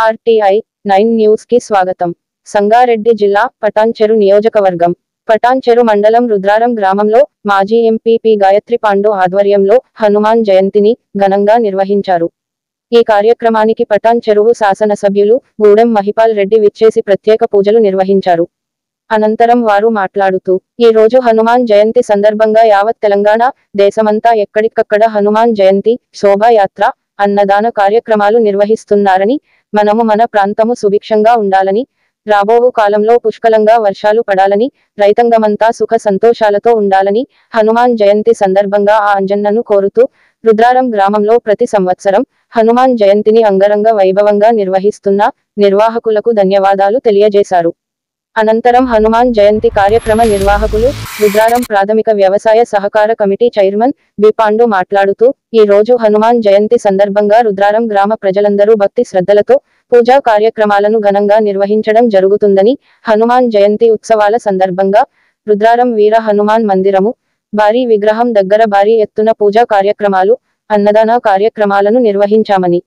RTI 9 news కి స్వాగతం. సంగారెడ్డి జిల్లా పటాన్చెరు నియోజకవర్గం పటాన్చెరు మండలం రుద్రారం గ్రామంలో మాజీ ఎంపీపీ గాయత్రి పాండు ఆధ్వర్యంలో హనుమాన్ జయంతిని ఘనంగా నిర్వహించారు. ఈ కార్యక్రమానికి పటాన్చెరువు శాసనసభ్యులు గూడెం మహిపాల్ రెడ్డి విచ్చేసి ప్రత్యేక పూజలు నిర్వహించారు. అనంతరం వారు మాట్లాడుతూ, ఈ రోజు హనుమాన్ జయంతి సందర్భంగా యావత్ తెలంగాణ, దేశమంతా ఎక్కడికక్కడ హనుమాన్ జయంతి, శోభాయాత్ర, అన్నదాన కార్యక్రమాలు నిర్వహిస్తున్నారని, మనము మన ప్రాంతము సుభిక్షంగా ఉండాలని, రాబోవు కాలంలో పుష్కలంగా వర్షాలు పడాలని, రైతాంగమంతా సుఖ సంతోషాలతో ఉండాలని హనుమాన్ జయంతి సందర్భంగా ఆ అంజన్నను కోరుతూ రుద్రారం గ్రామంలో ప్రతి సంవత్సరం హనుమాన్ జయంతిని అంగరంగ వైభవంగా నిర్వహిస్తున్న నిర్వాహకులకు ధన్యవాదాలు తెలియజేశారు. అనంతరం హనుమాన్ జయంతి కార్యక్రమ నిర్వాహకులు రుద్రారం ప్రాథమిక వ్యవసాయ సహకార కమిటీ చైర్మన్ బి పాండు మాట్లాడుతూ, ఈ రోజు హనుమాన్ జయంతి సందర్భంగా రుద్రారం గ్రామ ప్రజలందరూ భక్తి శ్రద్ధలతో పూజా కార్యక్రమాలను ఘనంగా నిర్వహించడం జరుగుతుందని, హనుమాన్ జయంతి ఉత్సవాల సందర్భంగా రుద్రారం వీర హనుమాన్ మందిరము, భారీ విగ్రహం దగ్గర భారీ ఎత్తున పూజా కార్యక్రమాలు, అన్నదాన కార్యక్రమాలను నిర్వహించామని,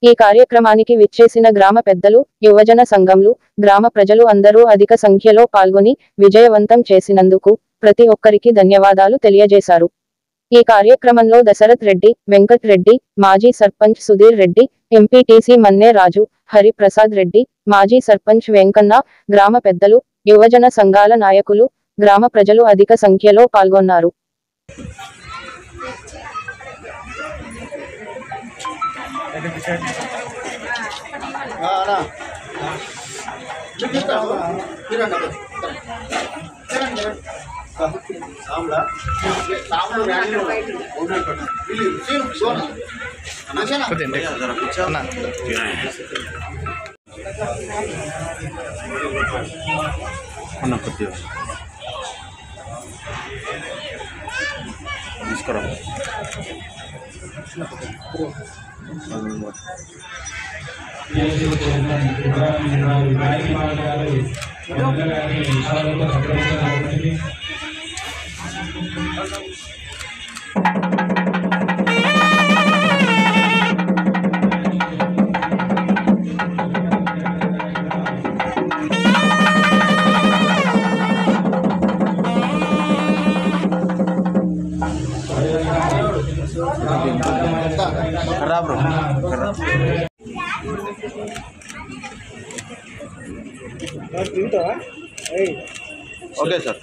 ఈ కార్యక్రమానికి విచ్చేసిన గ్రామ పెద్దలు, యువజన సంఘంలు, గ్రామ ప్రజలు అందరూ అధిక సంఖ్యలో పాల్గొని విజయవంతం చేసినందుకు ప్రతి ఒక్కరికి ధన్యవాదాలు తెలియజేశారు. ఈ కార్యక్రమంలో దశరథ్ రెడ్డి, వెంకట్ రెడ్డి, మాజీ సర్పంచ్ సుధీర్ రెడ్డి, ఎంపీటీసీ మన్నే రాజు, హరి ప్రసాద్ రెడ్డి, మాజీ సర్పంచ్ వెంకన్న, గ్రామ పెద్దలు, యువజన సంఘాల నాయకులు, గ్రామ ప్రజలు అధిక సంఖ్యలో పాల్గొన్నారు. Okay sir.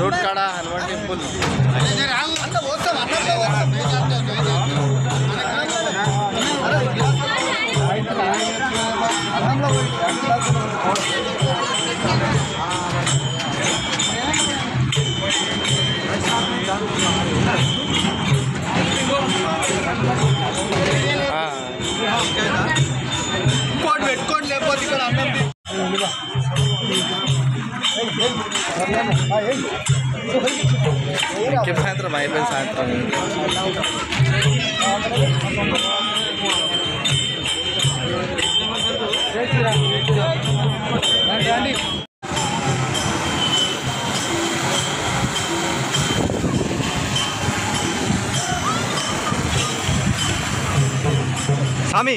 రోడ్ కాడ హనుమాన్ టెంపుల్ పెట్టుకోండి, లేకపోతే ఇక్కడ అన్నం సాయంత్రం అయిపోయింది. సాయంత్రం స్వామి